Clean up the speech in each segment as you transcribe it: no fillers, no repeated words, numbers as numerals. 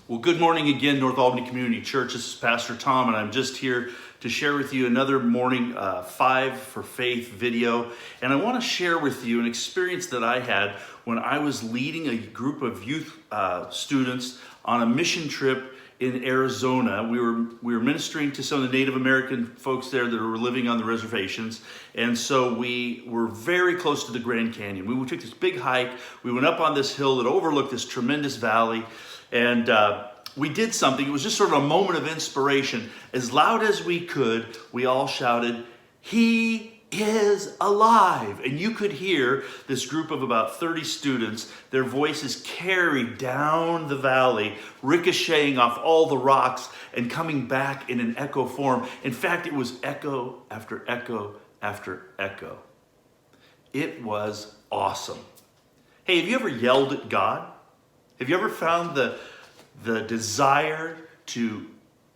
Well, good morning again, North Albany Community Church. This is Pastor Thom, and I'm just here to share with you another morning 5 for Faith video. And I want to share with you an experience that I had when I was leading a group of youth students on a mission trip in Arizona. We were ministering to some of the Native American folks there that were living on the reservations. And so we were very close to the Grand Canyon. We took this big hike. We went up on this hill that overlooked this tremendous valley. And we did something. It was just sort of a moment of inspiration. As loud as we could, we all shouted, "He is alive!" And you could hear this group of about 30 students, their voices carried down the valley, ricocheting off all the rocks and coming back in an echo form. In fact, it was echo after echo after echo. It was awesome. Hey, have you ever yelled at God? Have you ever found the desire to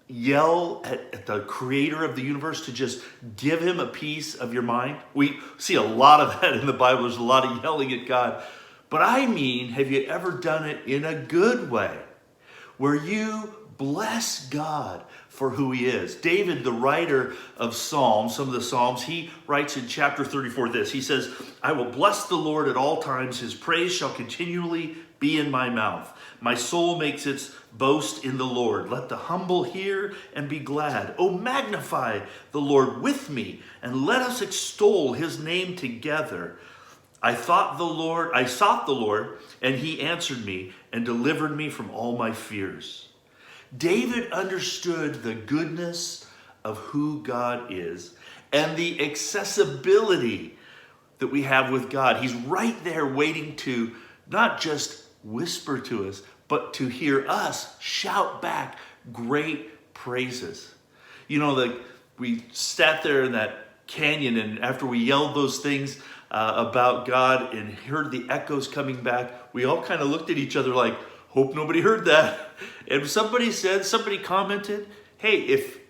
yell at the creator of the universe, to just give him a piece of your mind? We see a lot of that in the Bible. There's a lot of yelling at God. But I mean, have you ever done it in a good way, where you bless God for who he is? David, the writer of Psalms, some of the Psalms, he writes in chapter 34 this. He says, "I will bless the Lord at all times. His praise shall continually be in my mouth. My soul makes its boast in the Lord. Let the humble hear and be glad. Oh, magnify the Lord with me, and let us extol his name together. I sought the Lord, and he answered me and delivered me from all my fears." David understood the goodness of who God is and the accessibility that we have with God. He's right there waiting to not just whisper to us, but to hear us shout back great praises. You know, we sat there in that canyon, and after we yelled those things about God and heard the echoes coming back, we all kind of looked at each other like, hope nobody heard that. And somebody commented, hey,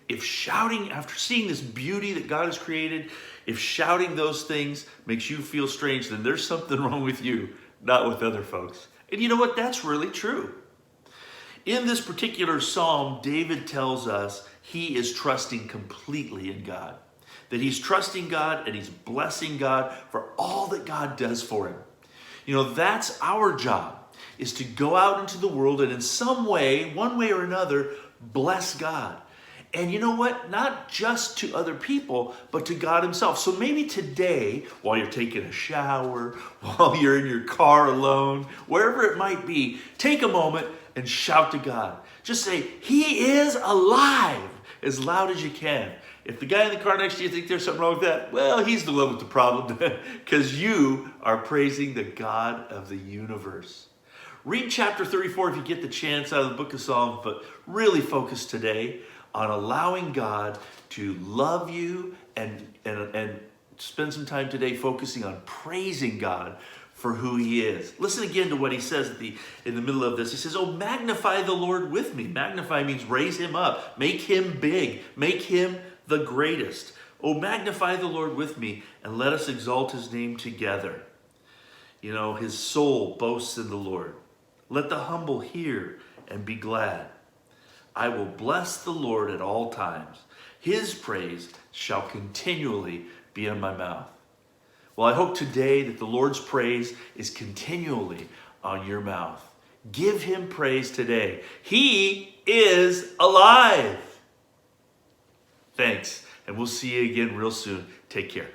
if shouting, after seeing this beauty that God has created, if shouting those things makes you feel strange, then there's something wrong with you, not with other folks. And you know what? That's really true. In this particular psalm, David tells us he is trusting completely in God. That he's trusting God and he's blessing God for all that God does for him. You know, that's our job, is to go out into the world and in some way, one way or another, bless God. And you know what? Not just to other people, but to God himself. So maybe today, while you're taking a shower, while you're in your car alone, wherever it might be, take a moment and shout to God. Just say, "He is alive," as loud as you can. If the guy in the car next to you thinks there's something wrong with that, well, he's the one with the problem, because you are praising the God of the universe. Read chapter 34 if you get the chance out of the book of Psalms, but really focus today on allowing God to love you and spend some time today focusing on praising God for who he is. Listen again to what he says in the middle of this. He says, "Oh, magnify the Lord with me." Magnify means raise him up, make him big, make him the greatest. "Oh, magnify the Lord with me, and let us exalt his name together." You know, his soul boasts in the Lord. Let the humble hear and be glad. I will bless the Lord at all times. His praise shall continually be in my mouth. Well, I hope today that the Lord's praise is continually on your mouth. Give him praise today. He is alive. Thanks, and we'll see you again real soon. Take care.